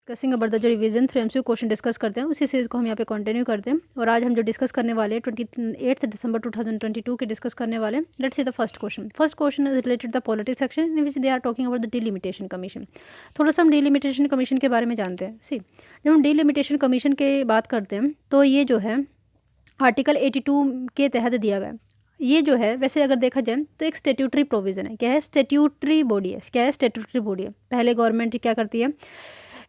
Discussing about the जो revision through MCQ question discuss करते हैं उसी सीरीज को हम यहाँ पे कंटिन्यू करते हैं। और आज हम जो डिस्कस करने वाले हैं 28 दिसंबर 2022 के डिस्कस करने वाले हैं। Let's see the first question is related the politics section in which they are talking about the delimitation commission. थोड़ा सा हम डिलिमिटेशन कमीशन के बारे में जानते हैं। सी जब हम डिलिमिटेशन कमीशन की बात करते हैं तो ये जो है आर्टिकल 82 के तहत दिया गया। ये जो है वैसे अगर देखा जाए तो एक स्टेट्यूटरी प्रोविज़न है। क्या है? स्टेट्यूटरी बॉडी है। क्या है? स्टेट्यूटरी बॉडी है। पहले गवर्नमेंट क्या करती है,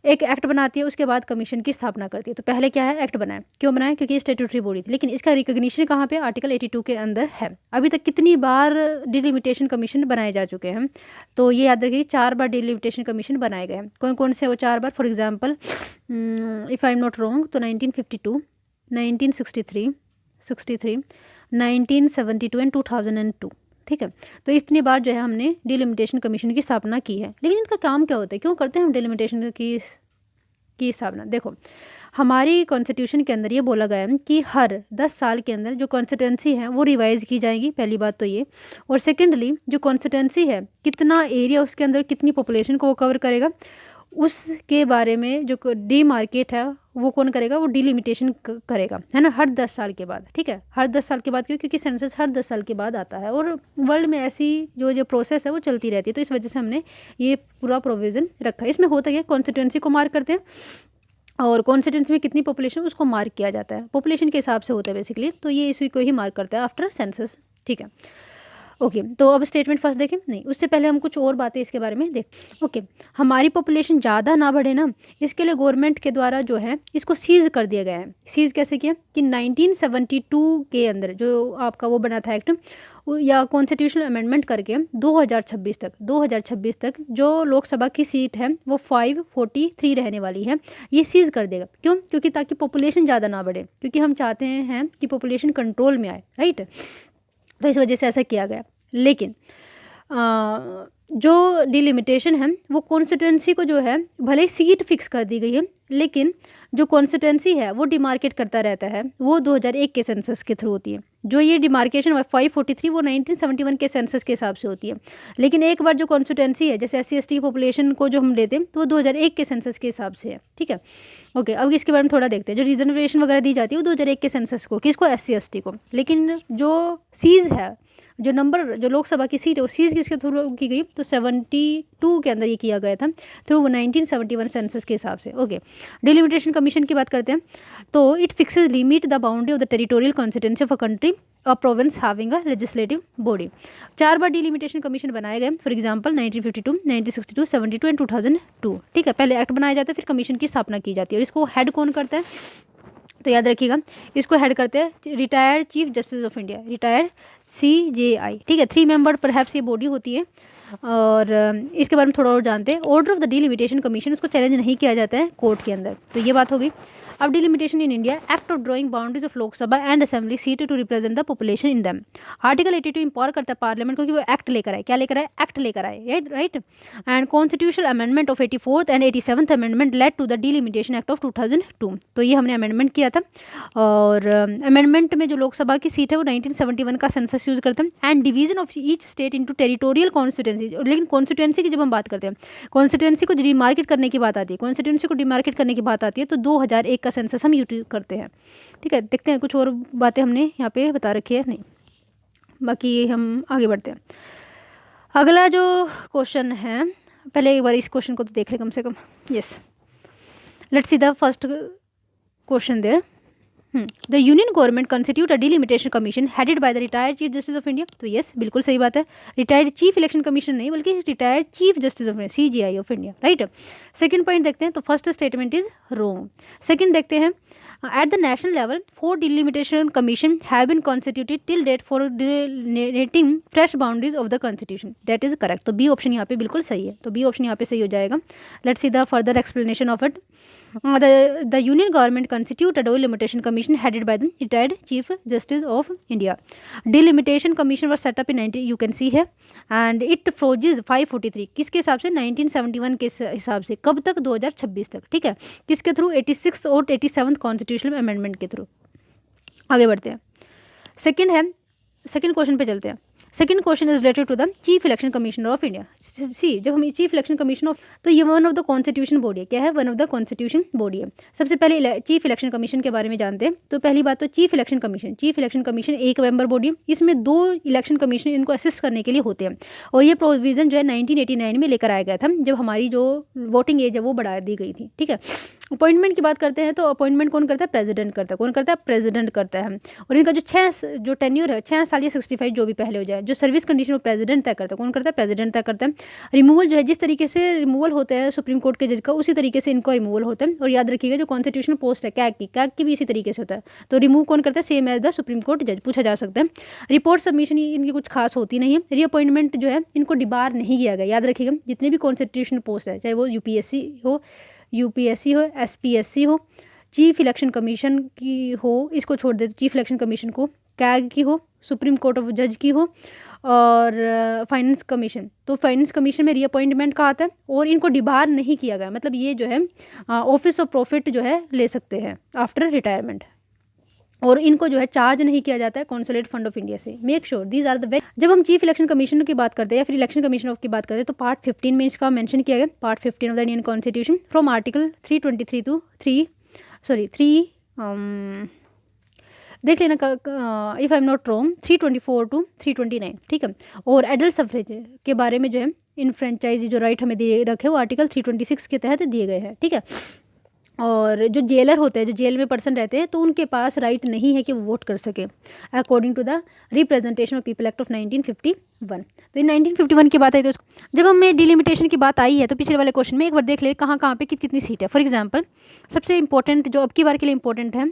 एक एक्ट बनाती है, उसके बाद कमीशन की स्थापना करती है। तो पहले क्या है, एक्ट बनाए। क्यों बनाए? क्योंकि ये स्टेट्यूटरी बॉडी थी। लेकिन इसका रिकग्निशन कहाँ पे? आर्टिकल 82 के अंदर है। अभी तक कितनी बार डिलिमिटेशन कमीशन बनाए जा चुके हैं? तो ये याद रखिए 4 बार डिलिमिटेशन कमीशन बनाए गए हैं। कौन कौन से वो 4 बार? For example if I am not wrong तो 1952, 1963, 1972 एंड 2002। ठीक है, तो इतनी बार जो है हमने डिलिमिटेशन कमीशन की स्थापना की है। लेकिन इनका काम क्या होता है, क्यों करते हैं हम डिलिमिटेशन की स्थापना? देखो, हमारी कॉन्स्टिट्यूशन के अंदर ये बोला गया है कि हर 10 साल के अंदर जो कॉन्स्टिट्यूंसी है वो रिवाइज की जाएगी। पहली बात तो ये। और सेकेंडली जो कॉन्स्टिट्यूंसी है कितना एरिया उसके अंदर कितनी पॉपुलेशन को वो कवर करेगा उसके बारे में जो डी मार्केट है वो कौन करेगा? वो डिलिमिटेशन करेगा, है ना, हर 10 साल के बाद। ठीक है, हर 10 साल के बाद। क्यों? क्योंकि सेंसस हर 10 साल के बाद आता है और वर्ल्ड में ऐसी जो प्रोसेस है वो चलती रहती है। तो इस वजह से हमने ये पूरा प्रोविज़न रखा है। इसमें होता है कॉन्स्टिट्यूंसी को मार्क करते हैं और कॉन्स्टिट्यूंसी में कितनी पॉपुलेशन उसको मार्क किया जाता है। पॉपुलेशन के हिसाब से होता है बेसिकली। तो ये इसी को ही मार्क करता है आफ्टर सेंसस। ठीक है, ओके तो अब स्टेटमेंट फर्स्ट देखें। नहीं, उससे पहले हम कुछ और बातें इसके बारे में देख। ओके, हमारी पॉपुलेशन ज़्यादा ना बढ़े ना, इसके लिए गवर्नमेंट के द्वारा जो है इसको सीज कर दिया गया है। सीज कैसे किया कि 1972 के अंदर जो आपका वो बना था एक्ट या कॉन्स्टिट्यूशनल अमेंडमेंट करके 2026 तक जो लोकसभा की सीट है वो 543 रहने वाली है, ये सीज कर देगा। क्यों? क्योंकि ताकि पॉपुलेशन ज़्यादा ना बढ़े, क्योंकि हम चाहते हैं कि पॉपुलेशन कंट्रोल में आए, राइट। तो इस वजह से ऐसा किया गया। लेकिन जो डिलिमिटेशन है वो कॉन्स्टिट्यूंसी को जो है भले ही सीट फिक्स कर दी गई है, लेकिन जो कॉन्स्टिट्यूंसी है वो डिमार्केट करता रहता है, वो 2001 के सेंसस के थ्रू होती है। जो ये डिमार्केशन 543 वो 1971 के सेंसस के हिसाब से होती है। लेकिन एक बार जो कॉन्स्टिट्यूंसी है जैसे SC/ST पॉपुलेशन को जो हम लेते हैं तो वो 2001 के सेंसस के हिसाब से है। ठीक है, ओके अब इसके बारे में थोड़ा देखते हैं। जो रिजर्वेशन वगैरह दी जाती है वो 2001 के सेंसस को, किसको? SC/ST को। लेकिन जो सीज है, जो नंबर जो लोकसभा की सीट है वो सीज किसके थ्रू की गई? तो 72 के अंदर ये किया गया था थ्रू 1971 सेंसस के हिसाब से। ओके, डिलिमिटेशन कमीशन की बात करते हैं तो it fixes limit the boundary of the territorial constituency of a country a province having a legislative body. 4 bar delimitation commission बनाए गए। For example 1952, 1962, 72 and 2002। ठीक है, पहले एक्ट बनाया जाता है, फिर कमीशन की स्थापना की जाती है। और इसको हेड कौन करता है? तो याद रखिएगा, इसको हेड करते हैं retired chief justice of India, retired CJI। ठीक है, 3 मेंबर परहैप्स ये बॉडी होती है। और इसके बारे में थोड़ा और जानते हैं। Order of the delimitation commission, उसको चैलेंज नहीं किया जाता है कोर्ट के अंदर। तो ये बात हो गई। अब delimitation in India, act of drawing boundaries of Lok Sabha and assembly seat to represent the population in them. Article 82 empower करता है पार्लियामेंट को कि वो एक्ट लेकर आए। क्या लेकर आए? एक्ट लेकर आए, right. And constitutional amendment of 84th and 87th amendment led to the delimitation act of 2002। तो ये हमने अमेंडमेंट किया था। और अमेंडमेंट में जो लोकसभा की सीट है वो 1971 का सेंसस यूज करते हैं। And division of each state into territorial constituency. लेकिन कॉन्स्टिट्यूंसी की जब हम बात करते हैं, कॉन्स्टिट्यूंसी को डिमार्केट करने की बात आती है, कॉन्स्टिट्यूंसी को डिमार्केट करने की बात आती है तो 2001 का सेंसस हम यूज करते हैं। ठीक है, देखते हैं कुछ और बातें हमने यहाँ पे बता रखी है। नहीं, बाकी हम आगे बढ़ते हैं। अगला जो क्वेश्चन है, पहले एक बार इस क्वेश्चन को तो देख लें कम से कम। Yes, let's see the first question there. The union government constitute a delimitation commission headed by the retired chief justice of India. तो यस, बिल्कुल सही बात है। रिटायर्ड चीफ इलेक्शन कमीशन नहीं बल्कि retired chief justice of India, CJI of India, right. Second point देखते हैं। तो first statement is wrong. Second देखते हैं, at the national level 4 delimitation commission have been constituted till date for delineating fresh boundaries of the constitution. That is correct. तो B option यहाँ पे बिल्कुल सही है। तो B ऑप्शन यहाँ पे सही हो जाएगा। Let's see the further explanation of it. The union government constituted a delimitation commission headed by the retired chief justice of India. Delimitation commission was set up in 19 you can see here and it froze 543 किसके हिसाब से? 1971 के हिसाब से। कब तक? 2026 तक। ठीक है, किसके थ्रू? 86 और 87 कॉन्स्टिट्यूशनल अमेंडमेंट के थ्रू। आगे बढ़ते हैं। सेकंड क्वेश्चन पे चलते हैं। Second question is related to the chief election commissioner of India. See, जब हम चीफ इलेक्शन कमिश्नर ऑफ, तो ये one of the constitution body है। क्या है? One of the constitution body है। सबसे पहले चीफ इलेक्शन कमीशन के बारे में जानते हैं। तो पहली बात तो चीफ इलेक्शन कमीशन एक मेंबर बॉडी है। इसमें 2 इलेक्शन कमीशन इनको असिस्ट करने के लिए होते हैं, और ये प्रोविजन जो है 1989 में लेकर आया गया था, जब हमारी जो वोटिंग एज है वो बढ़ा दी गई थी। ठीक है। अपॉइंटमेंट की बात करते हैं तो अपॉइंटमेंट कौन करता है? प्रेसिडेंट करता है। कौन करता है? प्रेसिडेंट करता है। और इनका जो टेन्यूर है 6 साल या 65 जो भी पहले हो जाए, जो सर्विस कंडीशन वो प्रेसिडेंट तय करता है। कौन करता है? प्रेसिडेंट तय करता है। रिमूवल जो है, जिस तरीके से रिमूवल होता है सुप्रीम कोर्ट के जज का, उसी तरीके से इनका रिमूवल होता है। और याद रखिएगा जो कॉन्स्टिट्यूशनल पोस्ट है कैग की भी इसी तरीके से होता है। तो रिमूव कौन करता है? Same as the supreme court जज, पूछा जा सकता है। रिपोर्ट सबमिशन इनकी कुछ खास होती नहीं है। रीअपॉइंटमेंट जो है इनको डिबार नहीं किया गया। याद रखिएगा जितने भी कॉन्स्टिट्यूशनल पोस्ट है, चाहे वो यूपीएससी हो, एसपीएससी हो, चीफ इलेक्शन कमीशन की हो, इसको छोड़ दे तो चीफ इलेक्शन कमीशन को, कैग की हो, सुप्रीम कोर्ट ऑफ जज की हो, और फाइनेंस कमीशन, तो फाइनेंस कमीशन में रीअपॉइंटमेंट का आता है और इनको डिबार नहीं किया गया। मतलब ये जो है ऑफिस ऑफ प्रॉफिट जो है ले सकते हैं आफ्टर रिटायरमेंट, और इनको जो है चार्ज नहीं किया जाता है कॉन्सुलेट फंड ऑफ इंडिया से। Make sure these are the very. जब हम चीफ इलेक्शन कमिश्नर की बात करते हैं या फिर इलेक्शन कमिश्नर की बात करते हैं तो पार्ट 15 में इसका मेंशन किया गया। Part 15 of the Indian constitution from article 323 to 3 देख लेना if I am not wrong 324 to 329। ठीक है। और एडल्ट सफरेज के बारे में जो है इन फ्रेंचाइजी जो राइट हमें दिए रखे वो आर्टिकल 326 के तहत दिए गए हैं। ठीक है। और जो जेलर होते हैं, जो जेल में पर्सन रहते हैं, तो उनके पास राइट नहीं है कि वो वोट कर सके according to the representation of people act of 1951। तो इन 1951 की बात आई तो जब हमें डिलिमिटेशन की बात आई है तो पिछले वाले क्वेश्चन में एक बार देख ले कहाँ पे कितनी सीट है। फॉर एग्जांपल सबसे इंपॉर्टेंट जो अब की बार के लिए इंपॉर्टेंट है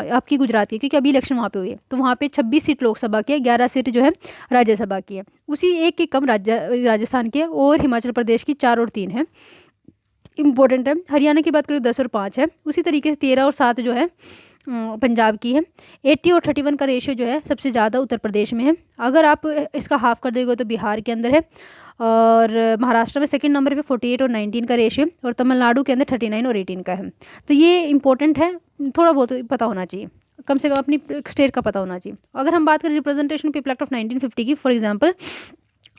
आपकी गुजरात की, क्योंकि अभी इलेक्शन वहाँ पे हुई है, तो वहाँ पे 26 सीट लोकसभा की है, 11 सीट जो है राज्यसभा की है। उसी एक के कम राजस्थान की है, और हिमाचल प्रदेश की 4 और 3 है, इंपॉर्टेंट है। हरियाणा की बात करें 10 और 5 है। उसी तरीके से 13 और 7 जो है पंजाब की है। 80 और 31 का रेशियो जो है सबसे ज़्यादा उत्तर प्रदेश में है। अगर आप इसका हाफ कर देंगे तो बिहार के अंदर है, और महाराष्ट्र में सेकंड नंबर पे 48 और 19 का रेशियो, और तमिलनाडु के अंदर 39 और 18 का है। तो ये इंपॉर्टेंट है, थोड़ा बहुत पता होना चाहिए, कम से कम अपनी स्टेट का पता होना चाहिए। अगर हम बात करें रिप्रेजेंटेशन पीपल एक्ट ऑफ 1950 की, फॉर एग्जाम्पल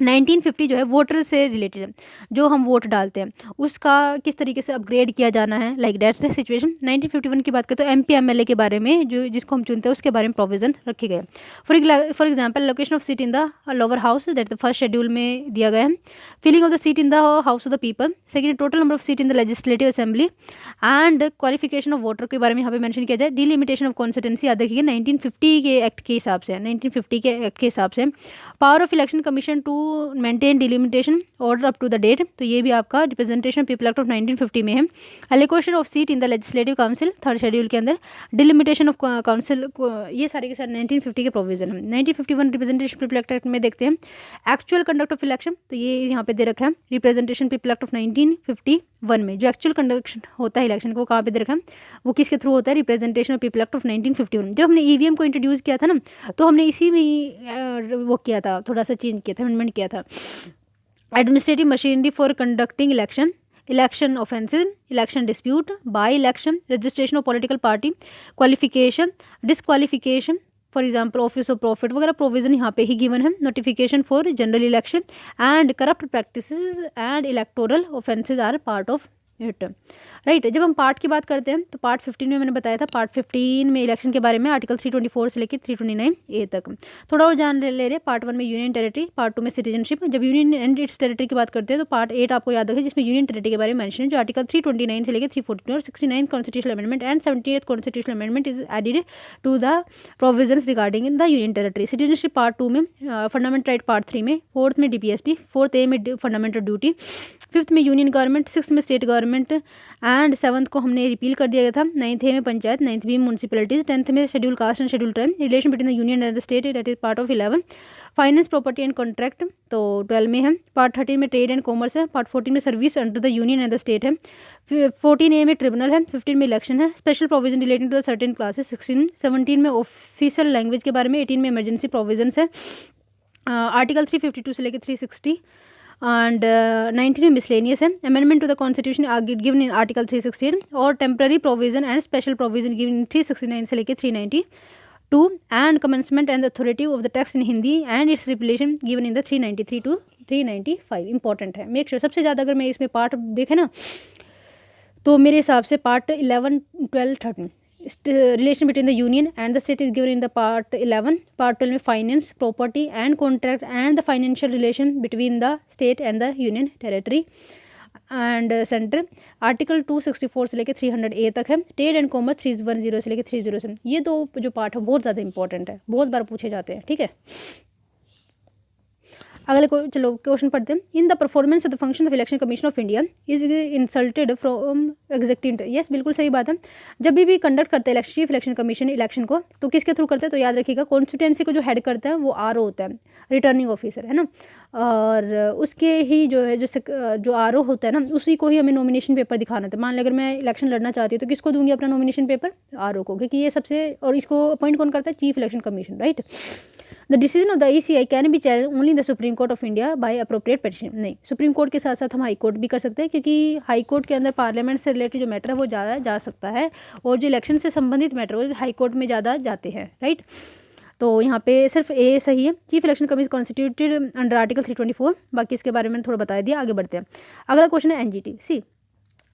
1950 जो है वोटर से रिलेटेड है, जो हम वोट डालते हैं उसका किस तरीके से अपग्रेड किया जाना है, लाइक दैट सिचुएशन। 1951 की बात करें तो एमपी एमएलए के बारे में, जो जिसको हम चुनते हैं उसके बारे में प्रोविजन रखे गए। For example location of seat in the lower house that the first schedule में दिया गया है। Filling of the seat in the house of the people, second total number of seat in the legislative assembly, and qualification of voter के बारे में यहाँ पे mention किया जाए। डिलिमिटेशन ऑफ कॉन्स्टिट्यूंसी याद रखिए 1950 के एक्ट के हिसाब से, 1950 के एक्ट के हिसाब से। Power of election commission to maintain delimitation order up to the date, तो ये भी आपका रिप्रेजेंटेशन पीपल एक्ट ऑफ 1950 में है। Allocation of seat in the legislative council third schedule के अंदर, डिलिमिटेशन ऑफ काउंसिल, ये सारे के सारे 1950 के प्रोविजन है। 1951 रिप्रेजेंटेशन पीपल एक्ट में देखते हैं एक्चुअल कंडक्ट ऑफ इलेक्शन, तो ये यहाँ पे दे रखा है रिप्रेजेंटेशन पीपल एक्ट ऑफ 1951 में जो एक्चुअल कंडक्ट होता है इलेक्शन को कहाँ पे दे रखा है, वो किसके थ्रू होता है, representation of people act of 1951। जब हमने ईवीएम को इंट्रोड्यूस किया था ना, तो हमने इसी में ही वो किया था, थोड़ा सा चेंज किया था, अमेंडमेंट किया था। Administrative machinery for conducting election offences, election dispute, by election, registration of political party, qualification, disqualification, for example office of profit वगैरह प्रोविजन यहाँ पे ही गिवन है। Notification for general election and corrupt practices and electoral offences are part of it. Right. जब हम part की बात करते हैं तो पार्ट 15 में मैंने बताया था, पार्ट 15 में इलेक्शन के बारे में आर्टिकल 324 से लेकर 329A तक। थोड़ा और जान ले रहे। पार्ट 1 में यूनियन टेरिटरी, पार्ट 2 में सिटीजनशिप। जब यूनियन एंड इट्स टेरिटरी की बात करते हैं तो पार्ट 8 आपको याद रखें, जिसमें यूनियन टेरिटरी के बारे में मेंशन है, जो आर्टिकल 329 से लेकर 314 और 69 constitutional amendment and 78th constitutional amendment is added to the provisions regarding in the union territory. Citizenship part 2 में, फंडामेंटल राइट पार्ट 3 में, 4th में डीपीएसपी, 4th ए में फंडामेंटल ड्यूटी, 5th में यूनियन गवर्नमेंट, 6th में state government, and 7th को हमने repeal कर दिया गया था। 9th ए में पंचायत, 9th बी में म्यूनसिपैलिटीज, 10th में schedule caste and schedule tribe, relation between the union and the state that is part of 11। Finance property and contract तो 12 में है। पार्ट 13 में ट्रेड एंड कॉमर्स है। पार्ट 14 में service under the union and the state है। 14A में tribunal है। 15 में इलेक्शन है। Special provision relating to the certain classes 16। 17 में ऑफिशियल लैंग्वेज के बारे में। 18 में इमरजेंसी प्रोविजंस है। आर्टिकल 352 से लेकर 360 एंड 19 में मिसलेनियस है। Amendment to the constitution given in article 368 और temporary provision and special provision given in 369 से लेकर 392 to and commencement and authority of the text in Hindi and its repletion given in the 393 to 395 important है। Make sure सबसे ज़्यादा अगर मैं इसमें part देखें ना तो मेरे हिसाब से part 11, 12, 13 relation between the union and the state is given in the part 11। Part 12 में finance, property and contract and the financial relation between the state and the union territory and centre. Article 264 से लेकर 300A तक है। Trade and commerce 310 से लेकर 307। ये दो जो पार्ट है बहुत ज़्यादा इंपॉर्टेंट है, बहुत बार पूछे जाते हैं, ठीक है। अगले को चलो क्वेश्चन पढ़ते हैं। In the performance of the function of election commission of India is insulted from executive. Yes, बिल्कुल सही बात है। जब भी कंडक्ट करते हैं चीफ इलेक्शन कमीशन इलेक्शन को तो किसके थ्रू करते हैं, तो याद रखिएगा कॉन्स्टिट्यूंसी को जो हेड करता है वो आरओ होता है, रिटर्निंग ऑफिसर, है ना। और उसके ही जो है जो आरओ होता है ना, उसी को ही हमें नॉमिनेशन पेपर दिखाना था। मान लो अगर मैं इलेक्शन लड़ना चाहती हूँ तो किसको दूंगी अपना नॉमिनेशन पेपर, आरओ को, क्योंकि ये सबसे, और इसको अपॉइंट कौन करता है, chief election commission, right. The decision of the ECI can be challenge only the supreme court of India by appropriate petition. नहीं, सुप्रीम कोर्ट के साथ साथ हम हाई कोर्ट भी कर सकते हैं, क्योंकि हाई कोर्ट के अंदर पार्लियामेंट से रिलेटेड जो मैटर है वो ज़्यादा जा सकता है, और जो इलेक्शन से संबंधित मैटर वो हाई कोर्ट में ज़्यादा जाते हैं, राइट। तो यहाँ पे सिर्फ ए सही है। Chief election commission constituted under article 324। बाकी इसके बारे में थोड़ा बता दिया, आगे बढ़ते हैं। अगला क्वेश्चन है NGT C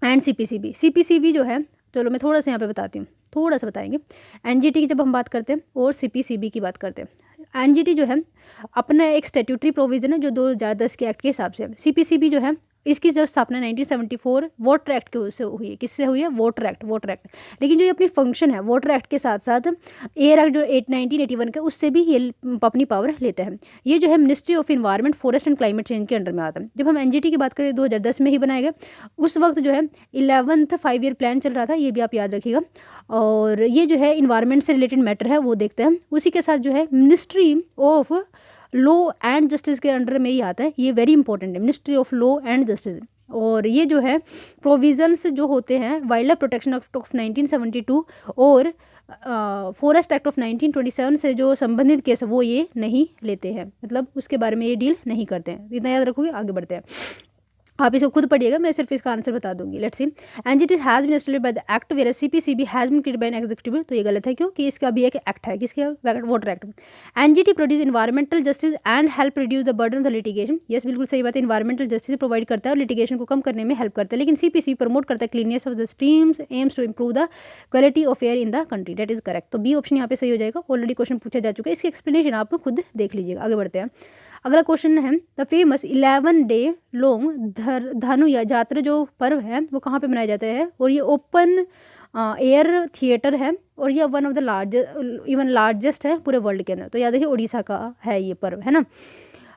and CPCB। CPCB जो है, चलो मैं थोड़ा सा यहाँ पे बताती हूँ, थोड़ा सा बताएंगे। NGT की जब हम बात करते हैं और CPCB की बात करते हैं, NGT जो है अपना एक स्टैट्यूटरी प्रोविजन है जो 2010 के एक्ट के हिसाब से है। CPCB जो है इसकी जो स्थापना 1974 वोटर एक्ट के उससे हुई है। किससे हुई है, वोटर एक्ट। लेकिन जो ये अपनी फंक्शन है वोटर एक्ट के साथ साथ एयर एक्ट जो 1981 का, उससे भी ये अपनी पावर लेते हैं। ये जो है ministry of environment, forest and climate change के अंडर में आता है। जब हम NGT की बात करें 2010 में ही बनाया गया। उस वक्त जो है 11th 5 ईयर प्लान चल रहा था, ये भी आप याद रखिएगा। और ये जो है इन्वायरमेंट से रिलेटेड मैटर है वो देखते हैं। उसी के साथ जो है ministry of law and justice के अंडर में ही आता है। ये वेरी इंपॉर्टेंट है, ministry of law and justice. और ये जो है प्रोविजंस जो होते हैं wild life protection act of 1972 और फॉरेस्ट एक्ट ऑफ 1927 से जो संबंधित केस है वो ये नहीं लेते हैं, मतलब उसके बारे में ये डील नहीं करते हैं। इतना याद रखोगे, आगे बढ़ते हैं। आप इसको खुद पढ़िएगा, मैं सिर्फ इसका आंसर बता दूंगी। Let's see NGT has been established by the act where CPCB has been created by an executive. तो ये गलत है, क्योंकि इसका भी एक एक्ट है, किसके, voter act. NGT produce environmental justice and help reduce the burden of the litigation. Yes, बिल्कुल सही बात है, इन्वायरमेंटल जस्टिस प्रोवाइड करता है और लिटिगेशन को कम करने में हेल्प करता है। लेकिन CPCB प्रमोट करता है cleanliness of the streams, aims to improve the quality of air in the country. That is correct. तो बी ऑप्शन यहाँ पे सही हो जाएगा। ऑलरेडी क्वेश्चन पूछा जा चुका है, इसकी एक्सप्लेनेशन आप खुद देख लीजिएगा। आगे बढ़ते हैं। अगला क्वेश्चन है द फेमस 11 डे लॉन्ग धनु यात्रा जो पर्व है वो कहाँ पे मनाया जाता है, और ये ओपन एयर थिएटर है, और ये वन ऑफ द लार्जेस्ट है पूरे वर्ल्ड के अंदर। तो याद रखिए उड़ीसा का है ये पर्व, है ना।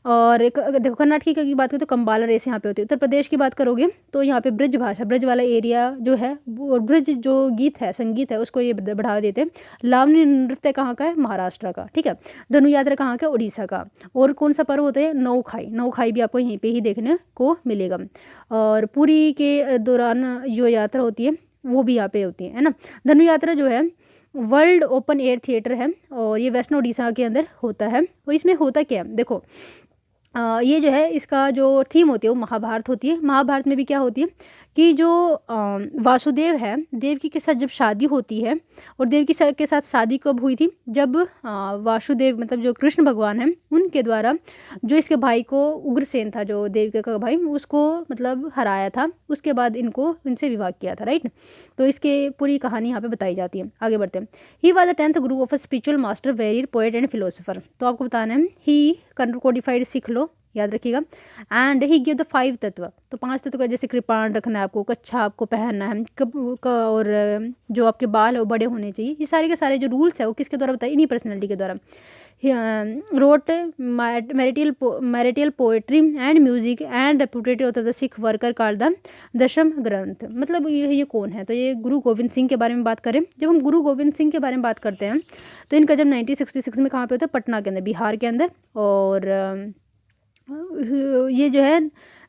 और एक देखो कर्नाटक की बात करें तो कंबाला रेस यहाँ पे होती है। उत्तर प्रदेश की बात करोगे तो यहाँ पे ब्रिज भाषा, ब्रिज वाला एरिया जो है, और ब्रिज जो गीत है, संगीत है, उसको ये बढ़ावा देते हैं। लावनी नृत्य कहाँ का है, महाराष्ट्र का, ठीक है। धनु यात्रा कहाँ का, उड़ीसा का। और कौन सा पर्व होता है, नौखाई भी आपको यहीं पे ही देखने को मिलेगा। और पुरी के दौरान जो यात्रा होती है वो भी यहाँ पे होती है ना। धनु यात्रा जो है वर्ल्ड ओपन एयर थिएटर है, और ये वेस्टर्न उड़ीसा के अंदर होता है। और इसमें होता क्या है, देखो ये जो है इसका जो थीम होती है वो महाभारत होती है। महाभारत में भी क्या होती है कि जो वासुदेव है, देवकी के साथ जब शादी होती है, और देवकी के साथ शादी कब हुई थी, जब वासुदेव मतलब जो कृष्ण भगवान हैं उनके द्वारा जो इसके भाई को, उग्रसेन था जो देवकी का भाई, उसको मतलब हराया था। उसके बाद इनसे विवाह किया था, राइट। तो इसके पूरी कहानी यहाँ पे बताई जाती है। आगे बढ़ते हैं। He was the 10th guru of a spiritual master, warrior poet and philosopher. तो आपको बताना है ही कोडिफाइड सिख लो, याद रखिएगा। एंड ही गिव द 5 तत्व। तो 5 तत्व का जैसे कृपाण रखना है आपको, कच्छा आपको पहनना है, और जो आपके बाल है वो बड़े होने चाहिए। ये सारे के सारे जो रूल्स है वो किसके द्वारा बताए, इन्हीं पर्सनैलिटी के द्वारा। Wrote marital poetry and music and reputed of the Sikh worker called the Dasam Granth. मतलब ये कौन है, तो ये गुरु गोविंद सिंह के बारे में बात करें। जब हम गुरु गोविंद सिंह के बारे में बात करते हैं तो इनका जब 1966 में कहाँ पे होता है, पटना के अंदर, बिहार के अंदर। और ये जो है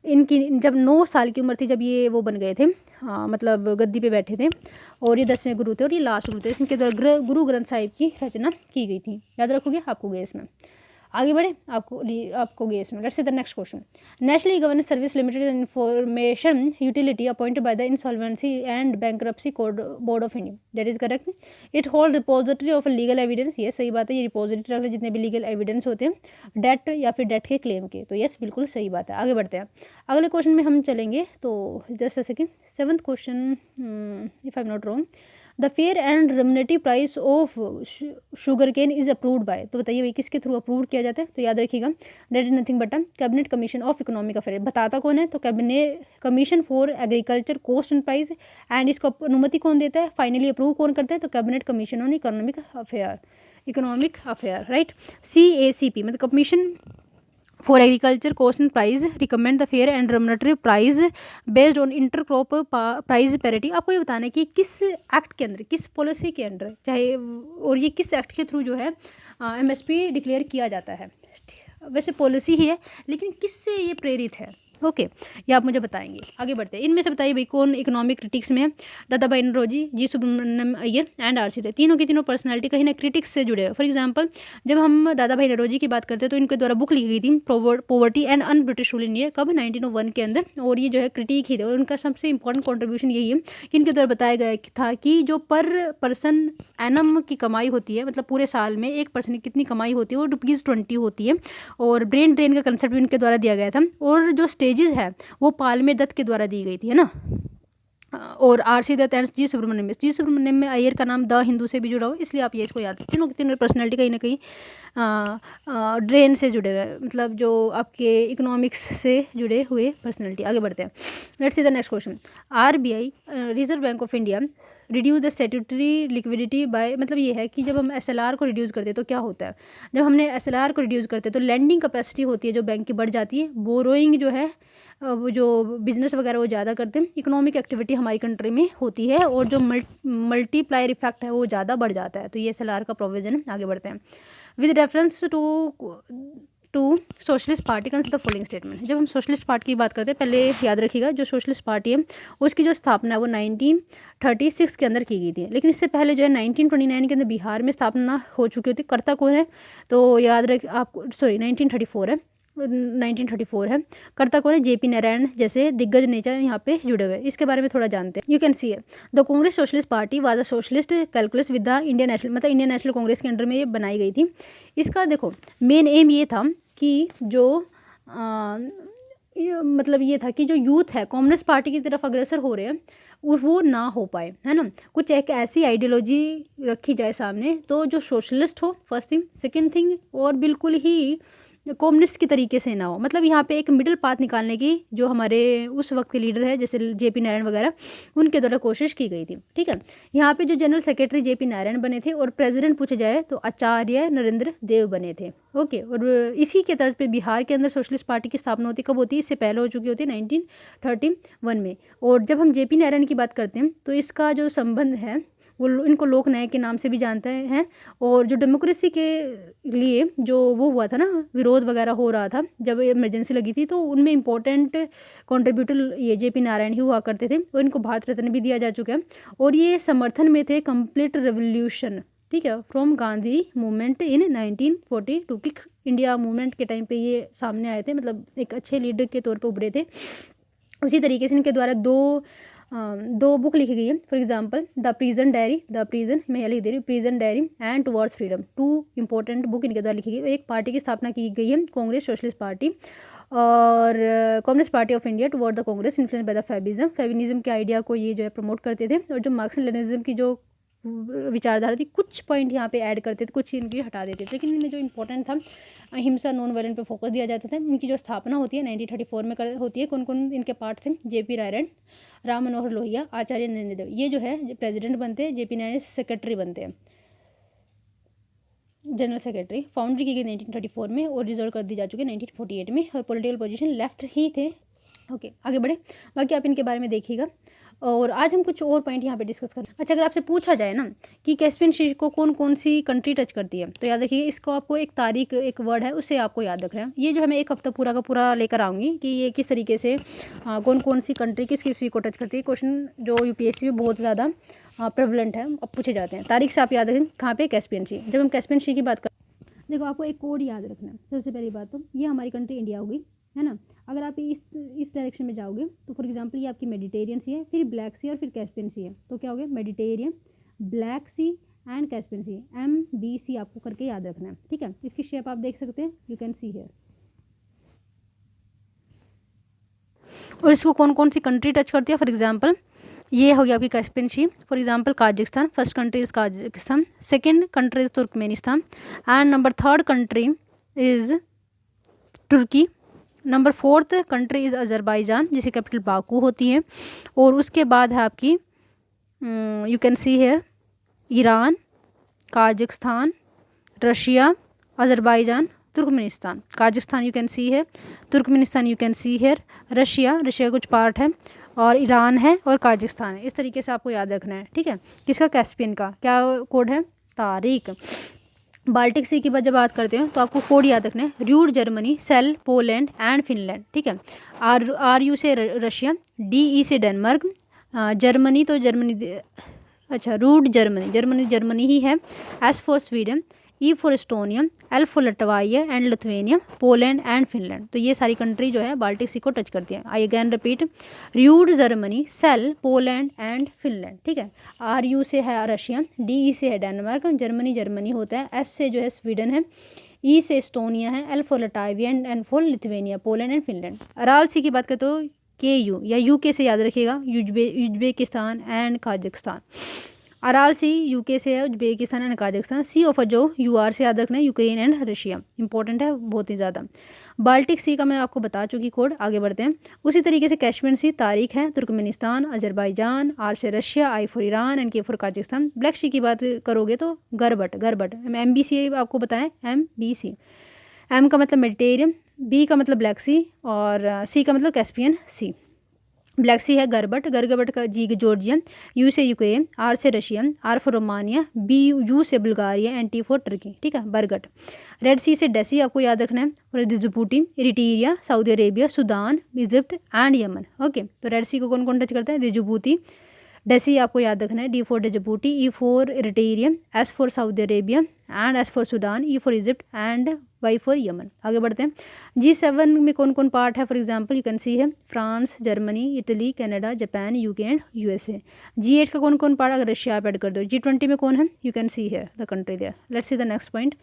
इनकी जब 9 साल की उम्र थी जब ये वो बन गए थे, हाँ मतलब गद्दी पे बैठे थे, और ये 10वें गुरु थे और ये लास्ट गुरु थे। इनके द्वारा गुरु ग्रंथ साहिब की रचना की गई थी। याद रखोगे, आपको गए इसमें। आगे बढ़े, आपको गए इसमें। Let's see the next question. National governance service limited information utility appointed by the insolvency and bankruptcy board of India, that is correct. It hold repository of legal evidence, ये सही बात है, ये रिपोजिटरी रख जितने भी लीगल एविडेंस होते हैं डेट या फिर डेट के क्लेम के, तो यस बिल्कुल सही बात है। आगे बढ़ते हैं, अगले क्वेश्चन में हम चलेंगे। तो just a second, 7th question, if I am not wrong, the fair and remunerative price of sugar cane is approved by, तो बताइए भाई किसके थ्रू अप्रूव किया जाता है। तो याद रखिएगा that is nothing but cabinet commission of economic affair. बताता कौन है, तो cabinet commission for agriculture cost and price, and इसको अनुमति कौन देता है, फाइनली अप्रूव कौन करता है, तो cabinet commission on economic affair, right. CACP मतलब commission for agriculture cost and price recommend the fair and remunerative price based on inter crop price parity. आपको ये बताना है कि किस एक्ट के अंदर, किस पॉलिसी के अंदर चाहे, और ये किस एक्ट के थ्रू जो है MSP डिक्लेयर किया जाता है। वैसे पॉलिसी ही है लेकिन किससे ये प्रेरित है, ओके ये आप मुझे बताएंगे। आगे बढ़ते हैं, इनमें से बताइए भाई कौन इकोनॉमिक क्रिटिक्स में है। Dadabhai Naoroji, G Subramania Iyer and R C, तीनों की तीनों पर्सनालिटी कहीं ना क्रिटिक्स से जुड़े हैं। फॉर एग्जांपल जब हम दादा भाई नौरोजी की बात करते हैं तो इनके द्वारा बुक लिखी गई थी poverty and un British rule in India, कब 1901 के अंदर, और ये जो है क्रिटिक ही थे। और उनका सबसे इंपॉर्टेंट कॉन्ट्रीब्यूशन यही है कि इनके द्वारा बताया गया था कि जो पर पर्सन एनम की कमाई होती है, मतलब पूरे साल में एक पर्सन की कितनी कमाई होती है, वो ₹20 होती है। और ब्रेन ड्रेन का कंसेप्ट भी इनके द्वारा दिया गया था। और जो स्टेजेस है वो पालमे दत्त के द्वारा दी गई थी, है ना। और RC दत्त एंड जी सुब्रमण्यम में अय्यर का नाम द हिंदू से भी जुड़ा हो, इसलिए आप ये इसको याद रखें। तीनों पर्सनैलिटी कहीं ना कहीं ड्रेन से जुड़े हुए हैं, मतलब जो आपके इकोनॉमिक्स से जुड़े हुए पर्सनैलिटी। आगे बढ़ते हैं, let's see the next question. RBI reserve bank of India reduce the statutory liquidity by, मतलब ये है कि जब हम SLR को रिड्यूस करते हैं तो क्या होता है, जब हमने SLR को रिड्यूस करते हैं तो लैंडिंग कैपेसिटी होती है जो बैंक की बढ़ जाती है, बोरोइंग जो है वो जो बिजनेस वगैरह वो ज़्यादा करते हैं, इकोनॉमिक एक्टिविटी हमारी कंट्री में होती है, और जो मल्टीप्लायर इफेक्ट है वो ज़्यादा बढ़ जाता है। तो ये SLR का प्रोविजन है। आगे बढ़ते हैं, with reference to socialist party consider the following statement. जब हम सोशलिस्ट पार्टी की बात करते हैं, पहले याद रखिएगा जो सोशलिस्ट पार्टी है उसकी जो स्थापना है वो 1936 के अंदर की गई थी, लेकिन इससे पहले जो है 1929 के अंदर बिहार में स्थापना हो चुकी होती। कर्ता कौन है, तो याद रख आपको, सॉरी 1934 है, 1934 है। कर्ता कौन है, JP नारायण जैसे दिग्गज नेता यहाँ पे जुड़े हुए। इसके बारे में थोड़ा जानते हैं। यू कैन सी है the Congress socialist party was a socialist calculus with the Indian national, मतलब इंडियन नेशनल कांग्रेस के अंडर में ये बनाई गई थी। इसका देखो मेन एम ये था कि जो मतलब ये था कि जो यूथ है कम्युनिस्ट पार्टी की तरफ अग्रसर हो रहे हैं वो ना हो पाए, है ना। कुछ एक ऐसी आइडियोलॉजी रखी जाए सामने तो जो सोशलिस्ट हो, फर्स्ट थिंग। सेकेंड थिंग, और बिल्कुल ही कम्युनिस्ट की तरीके से ना हो, मतलब यहाँ पे एक मिडिल पाथ निकालने की जो हमारे उस वक्त के लीडर है जैसे JP नारायण वगैरह उनके द्वारा कोशिश की गई थी। ठीक है, यहाँ पे जो जनरल सेक्रेटरी JP नारायण बने थे और प्रेसिडेंट पूछे जाए तो आचार्य नरेंद्र देव बने थे। ओके, और इसी के तर्ज पे बिहार के अंदर सोशलिस्ट पार्टी की स्थापना होती कब होती है, इससे पहले हो चुकी होती है 1931 में। और जब हम JP नारायण की बात करते हैं तो इसका जो संबंध है वो इनको लोक नायक के नाम से भी जानते हैं। और जो डेमोक्रेसी के लिए जो वो हुआ था ना, विरोध वगैरह हो रहा था जब इमरजेंसी लगी थी, तो उनमें इंपॉर्टेंट कंट्रीब्यूटर ये JP नारायण ही हुआ करते थे, और इनको भारत रत्न भी दिया जा चुका है। और ये समर्थन में थे कंप्लीट रेवोल्यूशन, ठीक है, फ्रॉम गांधी मूवमेंट इन 1942 की इंडिया मूवमेंट के टाइम पे ये सामने आए थे, मतलब एक अच्छे लीडर के तौर पर उभरे थे। उसी तरीके से इनके द्वारा दो बुक लिखी गई है। For example the prison diary and towards freedom, 2 important book इनके द्वारा लिखी गई। एक पार्टी की स्थापना की गई है कांग्रेस सोशलिस्ट पार्टी, और communist party of India toward the Congress influence by the feminism के आइडिया को ये जो है प्रमोट करते थे। और जो मार्क्सिज्म लेनिनिज्म की जो विचारधारा थी, कुछ पॉइंट यहाँ पे ऐड करते थे, कुछ इनकी हटा देते थे, लेकिन इनमें जो इंपॉर्टेंट था अहिंसा नॉन वायलेंट पे फोकस दिया जाता था। इनकी जो स्थापना होती है 1934 में होती है। कौन कौन इनके पार्ट थे, JP नारायण, राम मनोहर लोहिया, आचार्य नरेंद्र देव, ये जो है प्रेसिडेंट बनते हैं, JP नारायण सेक्रेटरी बनते हैं, जनरल सेक्रेटरी। फाउंड्री की गई 1934 में और रिजोल्व कर दी जा चुकी है 1948 में, और पॉलिटिकल पोजीशन लेफ्ट ही थे। ओके, आगे बढ़े, बाकी आप इनके बारे में देखिएगा। और आज हम कुछ और पॉइंट यहाँ पे डिस्कस करें। अच्छा, अगर आपसे पूछा जाए ना कि कैस्पियन सी को कौन कौन सी कंट्री टच करती है, तो याद रखिए इसको आपको एक तारीख, एक वर्ड है उससे आपको याद रखना है। ये जो है मैं एक हफ्ता पूरा का पूरा लेकर आऊँगी कि ये किस तरीके से कौन कौन सी कंट्री किस किस को टच करती है। क्वेश्चन जो UPSC में बहुत ज़्यादा प्रेवलेंट है, अब पूछे जाते हैं। तारीख से आप याद रखें कहाँ पे, कैस्पियन सी। जब हम कैस्पियन सी की बात देखो आपको एक कोड याद रखना है। सबसे पहली बात तो ये हमारी कंट्री इंडिया होगी, है ना। अगर आप इस डायरेक्शन में जाओगे तो फॉर एग्जांपल ये आपकी मेडिटेरियन सी है, फिर ब्लैक सी और फिर कैस्पियन सी है, तो क्या हो गया Mediterranean, black sea and Caspian sea, MBC आपको करके याद रखना है, ठीक है। इसकी शेप आप देख सकते हैं, यू कैन सी हियर। और इसको कौन कौन सी कंट्री टच करती है, फॉर एग्जांपल ये हो गया आपकी Caspian sea, for example Kazakhstan, first country is Kazakhstan, second country is Turkmenistan and number third country is Turkey, number fourth country is Azerbaijan जिसकी कैपिटल बाकू होती है, और उसके बाद है आपकी you can see here Iran, Kazakhstan, Russia, Azerbaijan, Turkmenistan. Kazakhstan you can see है, Turkmenistan you can see here, Russia कुछ पार्ट है, और ईरान है और काजाकिस्तान है। इस तरीके से आपको याद रखना है, ठीक है। किसका, कैस्पियन का क्या कोड है, तारिक। बाल्टिक सी की जब बात करते हैं तो आपको कोड याद रखना है, rude Germany, cell Poland and Finland, ठीक है। RU से रशिया, DE से डेनमार्क, जर्मनी तो जर्मनी, अच्छा रूड जर्मनी ही है, S for Sweden, E for Estonia, L for Latvia and Lithuania, Poland and Finland. तो ये सारी कंट्री जो है बाल्टिक सी को टच करती है। I again repeat, rude Germany, cell Poland and Finland, ठीक है। RU से है रशिया, DE से है डेनमार्क, जर्मनी होता है, S से जो है स्वीडन है, E से एस्टोनिया है, L for Latvia and for Lithuania, Poland and Finland. Aral sea की बात करें तो KU या UK से याद रखिएगा, Uzbekistan and Kazakhstan. Aral sea UK से है, Uzbekistan and Kazakhstan. Sea of जो UR से याद रखना है, यूक्रेन एंड रशिया, इंपॉर्टेंट है बहुत ही ज़्यादा। बाल्टिक सी का मैं आपको बता चुकी कोड, आगे बढ़ते हैं। उसी तरीके से कैस्पियन सी तारीख है, तुर्कमेनिस्तान, अजरबैजान, R से Russia, I for Iran and K for Kazakhstan. Black sea की बात करोगे तो गरबट, MBC आपको बताएं, MBC। M का मतलब मेडिटेरियन, B का मतलब ब्लैक सी, और C का मतलब कैस्पियन सी। ब्लैक सी है गरबट का G जॉर्जिया, U से यूक्रेन, R से Russia, R for Romania, U से Bulgaria and T for Turkey, ठीक है, बरगट। रेड सी से डेसी आपको याद रखना है, और Djibouti, Eritrea, Saudi Arabia, Sudan, Egypt and Yemen, okay. तो रेड सी को कौन कौन टच करता है, जिबूती, डेसी आपको याद रखना है, D for Djibouti, E for Eritrea, S for Saudi Arabia and S for Sudan, E for Egypt and Y for Yemen. आगे बढ़ते हैं। G7 में कौन कौन पार्ट है, for example you can see है France, Germany, Italy, Canada, Japan, UK and USA। G8 का कौन कौन पार्ट, अगर रशिया आप ऐड कर दो। G20 में कौन है, यू कैन सी है the country there. Let's see the next point.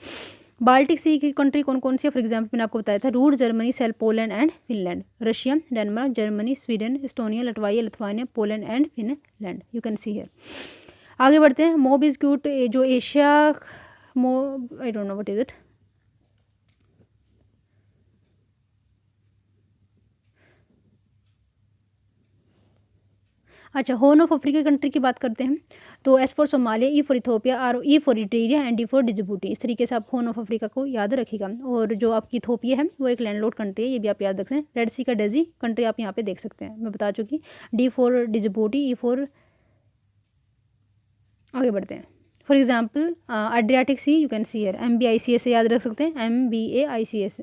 Baltic sea की कंट्री कौन कौन सी है, फॉर एग्जांपल मैंने आपको बताया था, rude Germany, cell Poland and Finland, Russia, Denmark, Germany, Sweden, Estonia, Latvia, Lithuania, Poland and Finland, you can see here. आगे बढ़ते हैं। मोब इज क्यूट, जो Asia mob, I don't know what is it. अच्छा, horn of Africa country की बात करते हैं तो S for Somalia, E for Ethiopia, R E for Eritrea and D for Djibouti. इस तरीके से आप हॉर्न ऑफ अफ्रीका को याद रखिएगा। और जो आपकी इथोपिया है वो एक लैंडलॉर्ड कंट्री है, ये भी आप याद रख सकते हैं। रेड सी का डेजी कंट्री आप यहाँ पे देख सकते हैं, मैं बता चुकी। D for Djibouti, E for, आगे बढ़ते हैं। For example Adriatic sea, you can see here, MBICS से याद रख सकते हैं, MBAICS।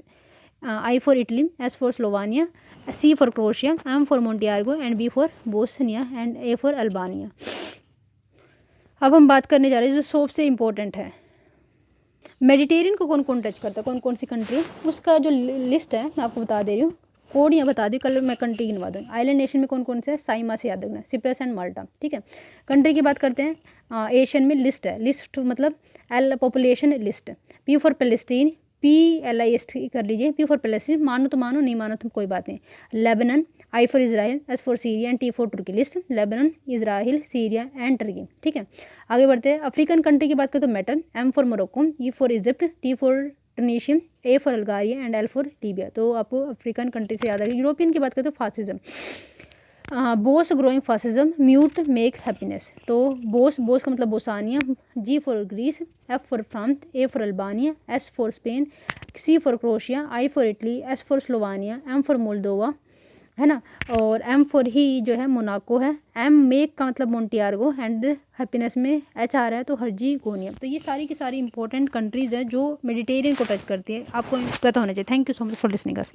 I for Italy, S for Slovenia, C for Croatia, M for Montenegro and B for Bosnia and A for Albania. अब हम बात करने जा रहे हैं जो सबसे इम्पोर्टेंट है, मेडिटेरियन को कौन कौन टच करता है, कौन कौन सी कंट्री, उसका जो लिस्ट है मैं आपको बता दे रही हूँ। कोड यहाँ बता दी, कल मैं कंट्री गिनवा दूँ। आइलैंड नेशन में कौन कौन से है, साइमा से याद रखना, सिप्रस एंड माल्टा, ठीक है। कंट्री की बात करते हैं, एशियन में लिस्ट है, लिस्ट मतलब population list. P for Palestine, PLIST कर लीजिए, P फॉर पैलेस्टीन, मानो तो मानो, नहीं मानो तो कोई बात नहीं। Lebanon, I for Israel, S for Syria and T for Turkey. List Lebanon, Israel, Syria and Turkey, ठीक है। आगे बढ़ते हैं। अफ्रीकन कंट्री की बात करें तो metal, M for Morocco, E for Egypt, T for Tunisia, A for Algeria and L for Libya. तो आपको अफ्रीकन कंट्री से याद रखिए। यूरोपियन की बात करें तो fascism, Bos growing fascism, mute make happiness. तो बोस का मतलब Bosnia, G for Greece, F for France, A for Albania, S for Spain, C for Croatia, I for Italy, S for Slovenia, M for Moldova, है ना, और M for he जो है Monaco है। M make का मतलब मोन्टियार्गो and happiness में H आ रहा है तो हर्जीगोनिया। तो ये सारी की सारी इंपॉर्टेंट कंट्रीज़ हैं जो मेडिटेरियन को टच करती है, आपको पता होना चाहिए। Thank you so much for listening us.